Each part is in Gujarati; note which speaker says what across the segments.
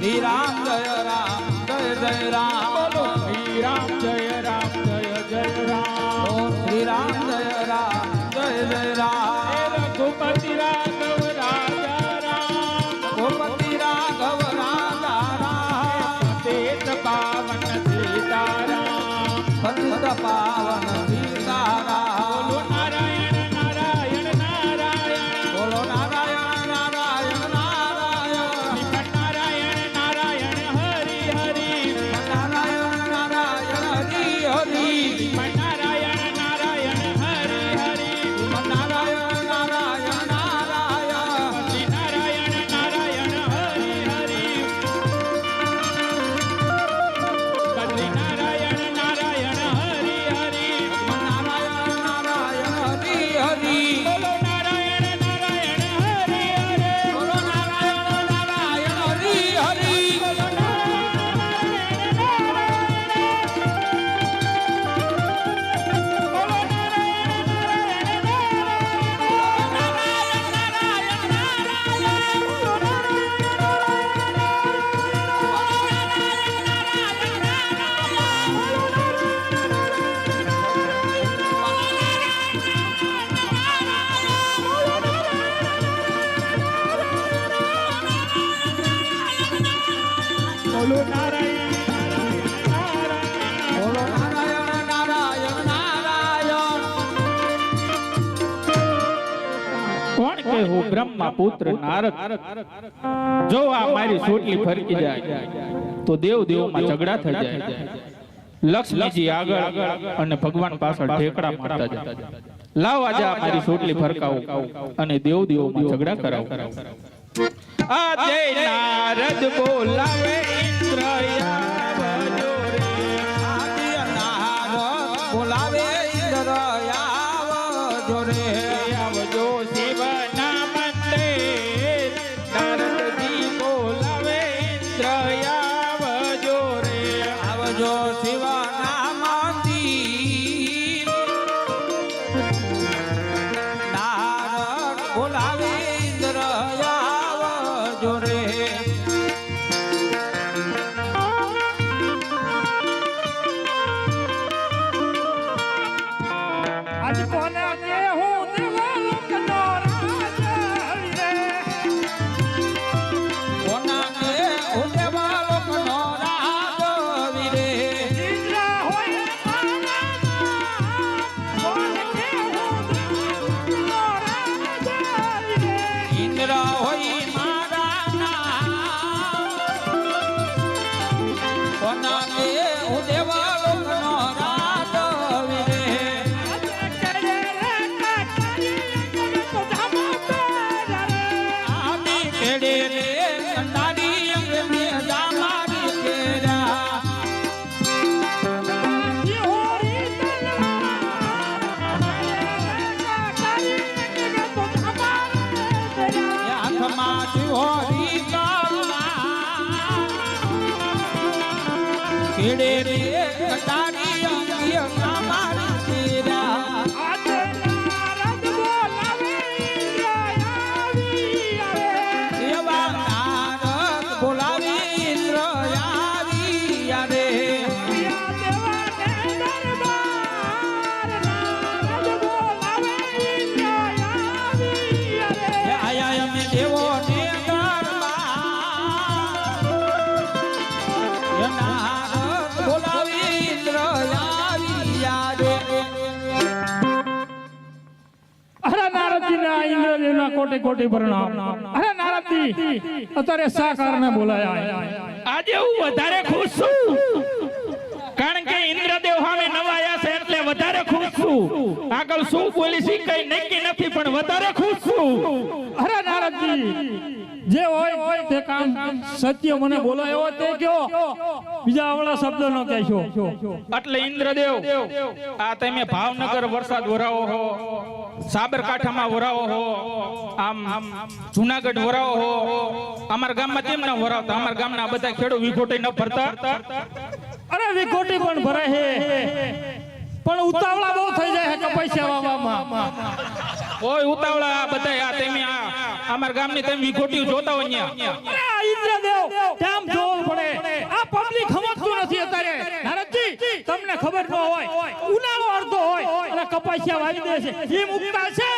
Speaker 1: શ્રી રામ જય રામ
Speaker 2: બોલો શ્રી રામ જય રામ
Speaker 1: ઓ શ્રી રામ જય રામ
Speaker 2: રઘુપતિ રાઘવ રાજા રામ
Speaker 1: ગોપતિ રાઘવ રાજા રામ
Speaker 2: પતિત પાવન સીતારામ
Speaker 1: પતિત પાવન સીતારામ
Speaker 2: બોલો નારાયણ નારાયણ નારાયણ
Speaker 1: બોલો નારાયણ નારાયણ નારાયણ
Speaker 2: નારાયણ નારાયણ હરિ હરિ
Speaker 1: નારાયણ નારાયણ હરિ હરિ
Speaker 2: નારાયણ નારાયણ હરિ હરિ
Speaker 1: નારાયણ નારાયણ નારાયણ
Speaker 2: નારાયણ નારાયણ હરિ હરિ બદ્રી નારાયણ નારાયણ હરિ હરિ
Speaker 1: નારાયણ નારાયણ હરિ હરિ
Speaker 2: બોલો નારાયણ નારાયણ હરિ હરિ
Speaker 1: બોલો નારાયણ નારાયણ હરિ હરિ
Speaker 2: બોલો નારાયણ બોલો નારાયણ
Speaker 1: બોલો નારાયણ નારાયણ નારાયણ
Speaker 2: કોણ કે હું બ્રહ્મા પુત્ર નારદ જો આ મારી સોટલી ફરકી જાય તો દેવ દેવમાં ઝઘડા થઈ જાય લક્ષ્મીજી આગળ અને ભગવાન પાછળ ઠેકડા મારતા જાય લાવ આજે આ મારી સોટલી ફરકાવો અને દેવ દેવમાં ઝઘડા કરાવો આ જય નારદ બોલાવે ઇન્દ્ર આવજો રે
Speaker 1: આદિ નારદ બોલાવે ઇન્દ્ર આવજો રે
Speaker 2: આવજો શિવના મંદિર નારદજી બોલાવે ઇન્દ્ર આવજો રે
Speaker 1: આવજો શિવના મંદિર નારદ બોલાવે ઇન્દ્ર આવજો રે
Speaker 3: આજ કોને કે હું દેવલોકનો રાજા રે
Speaker 1: કોના કે ઉદેવા લોકનો રાજ વીરે
Speaker 3: ઇન્દ્ર હોય મારા કોને કે હું દેવલોકનો રાજા રે
Speaker 1: ઇન્દ્ર હોય મારા નામ કોના કે ઉદેવા લોકનો રાજ વીરે
Speaker 3: આજે કરે રે કાકરી તો ધામો રે
Speaker 1: આમી કેડે રે સંતાની અંગને જામારી કેરા
Speaker 3: હોરી કાકરી તો ધામો રે
Speaker 1: આંખમાં હોરી કાળા કેડે રે સંતાની અંગને જામારી કેરા
Speaker 3: આજે નારદ બોલાવે ઇન્દ્ર આવી આવે
Speaker 1: એવા નારદ બોલાવી ઇન્દ્ર આવી યારે
Speaker 3: પિયા દેવાને દરબાર નારદ બોલાવે ઇન્દ્ર આવી આવે
Speaker 1: આયા અમે દેવો ને નારદ બોલાવી ઇન્દ્ર આવી યારે
Speaker 3: અરે નારદજી ના ઇન્દ્રદેવ ના કોટે કોટે પ્રણામ અરે નારદજી અત્યારે સાકાર ને બોલાયા
Speaker 2: આજે હું વધારે ખુશ છું કારણ કે ઇન્દ્રદેવ સામે નવાયા છે એટલે વધારે ખુશ છું આગળ શું પોલિસી કઈ નક્કી નથી પણ વધારે ખુશ છું
Speaker 3: અરે નારદજી જે હોય તે કામ સત્ય મને બોલાયો તે કયો બીજા આવડા શબ્દ ન કહેશો
Speaker 2: એટલે ઇન્દ્રદેવ આ તમે ભાવનગર વરસાદ વરાવો હો સાબરકાંઠામાં વરાવો હો આમ જુનાગઢ વરાવો હો અમારા ગામમાં કેમ ના વરાવતા અમારા ગામના બધા ખેડૂત વિખોટી ન ભરતા
Speaker 3: અરે વિખોટી પણ ભરે હે પણ ઉતાવળા બહુ થઈ જાય છે પૈસા વાવામાં
Speaker 2: કોઈ ઉતાવળા બધા આ તમે આ અમારા ગામની તમે વિખોટી જોતા હોય અહીંયા
Speaker 3: અરે ઇન્દ્રદેવ કેમ જો કપાસિયા વાવી દે છે એ મુકતા છે?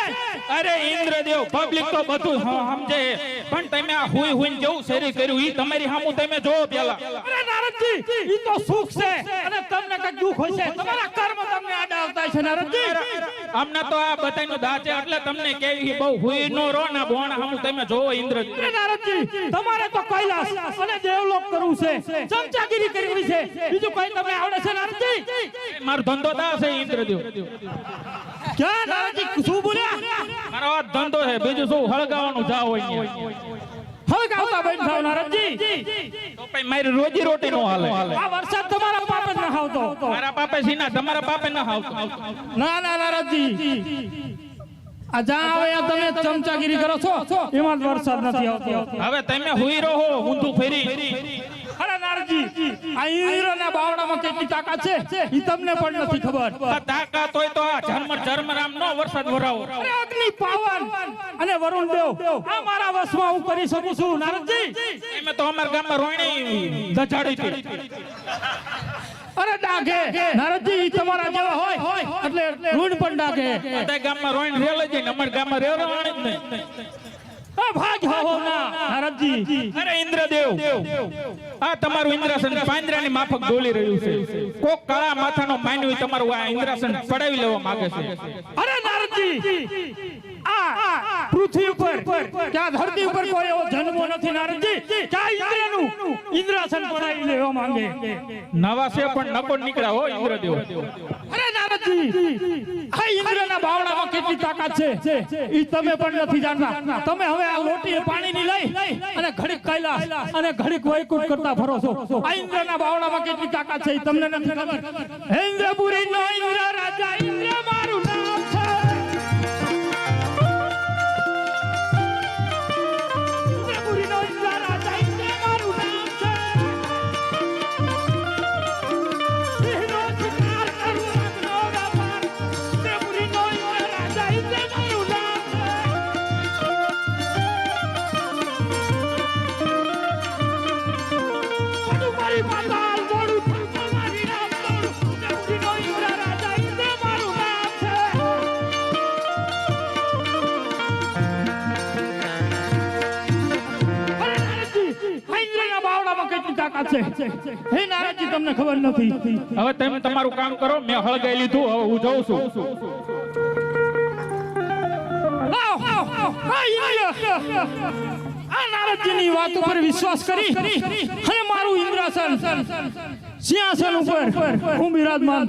Speaker 2: અરે ઇન્દ્રદેવ પબ્લિક તો બધું સમજે પણ તમે આ હુઈ હુઈને જેવું શેરી કર્યું ઈ તમારી સામું તમે જોવો પેલા.
Speaker 3: અરે નારદજી ઈ તો સુખ છે અને તમને કઈ દુખ હોય છે તમારા કર્મ તમને આડા આવતા છે નારદજી.
Speaker 2: અમને તો આ બધાનું દાચે એટલે તમને કેવી બહુ હુઈ નો રો ના બોણ સામું તમે જોવો ઇન્દ્ર.
Speaker 3: અરે નારદજી તમારે તો કૈલાસ અને દેવલોક કરવું છે, ચમચાગીરી કરવી છે, બીજું કઈ તમને આવડે છે નારદજી?
Speaker 2: મારો ધંધો દા છે ઇન્દ્રદેવ.
Speaker 3: ક્યાં નારદજી શું બોલ્યા?
Speaker 2: મારો આ ધંધો છે, બીજું શું હળગાવાનું જાવ હોય
Speaker 3: હળગાવતા બંધ થાવ નારદજી.
Speaker 2: તો પછી મારી રોજી રોટી નો હાલે.
Speaker 3: આ વરસાદ તમારા પાપે ન આવતો.
Speaker 2: મારા પાપે સીના તમારા પાપે ન આવતો.
Speaker 3: ના ના નારદજી આ જ્યાં આવે તમે ચમચાગીરી કરો છો એમાં જ વરસાદ નથી આવતો.
Speaker 2: હવે તમે હુઈ રહો ઊંધું ફેરી.
Speaker 3: અરે નારદજી આ ઈંદ્રના બાવડામાં કેટલી તાકાત છે ઈ તમને પણ નથી ખબર.
Speaker 2: આ તાકાત હોય તો આ ઝરમરામ નો વરસાદ વરાવો.
Speaker 3: અરે અગ્નિ પાવન અને વરુણ દેવ આ મારા વશમાં હું કરી શકું છું નારદજી.
Speaker 2: એમે તો અમારા ગામમાં રોહિણી દજાડી હતી.
Speaker 3: અરે ડાઘે નારદજી ઈ તમારા જેવા હોય એટલે રૂણ પણ ડાઘે.
Speaker 2: બધા ગામમાં રોહિણી રેલે છે ને અમારા ગામમાં રેવાણી જ નહીં.
Speaker 3: ભાગ હો ના નારદજી.
Speaker 2: અરે ઇન્દ્રદેવ આ તમારું ઇન્દ્રાસન પાંજરાની માફક ડોલી રહ્યું છે. કોક કાળા માથાનો માનવી તમારું આ ઇન્દ્રાસન પડાવી લેવા માંગે છે.
Speaker 3: અરે નારદજી આ પૃથ્વી ઉપર ક્યાં ધરતી ઉપર કોઈ એવો જન્મો નથી નારદજી ક્યાં ઇન્દ્રનું ઇન્દ્રાસન પડાવી લેવા માંગે.
Speaker 2: નવા છે પણ નકો નીકળ્યા હો ઇન્દ્રદેવ.
Speaker 3: અરે નારદજી આ ઇન્દ્રના બાવડામાં કેટલી તાકાત છે ઈ તમે પણ નથી જાણતા. તમે હવે આ લોટી પાણીની લઈ અને ઘડીક કૈલાસ અને ઘડીક વૈકુંઠ કરતા ફરો છો. આ ઇન્દ્રના બાવડામાં કેટલી તાકાત છે ઈ તમને નથી ખબર. હે ઇન્દ્રપુરી નો ઇન્દ્ર રાજા ઇન્દ્ર મારું નામ છે. ઇન્દ્રપુરી નો ઇન્દ્ર રાજા ઇન્દ્ર મારું નામ છે. સિંહનો શિકાર કરું રંગનો વ્યાપાર. ઇન્દ્રપુરી નો ઇન્દ્ર રાજા ઇન્દ્ર મારું નામ છે. મારી પાતાળ દોડું છું મારી રામ દોડું. ઇન્દ્રપુરી નો ઇન્દ્ર રાજા ઇન્દ્ર મારું નામ છે. અરે નારદજી આ ઇન્દ્રના બાવડામાં કેટલી તાકાત છે હે નારદજી તમને ખબર નથી.
Speaker 2: હવે તમે તમારું કામ કરો, મેં હળગાઈ લીધું, હવે હું જઉં છું.
Speaker 3: આ નારદજીની વાત ઉપર વિશ્વાસ કરી અને મારું ઇન્દ્રાસન સિંહાસન ઉપર હું બિરાજમાન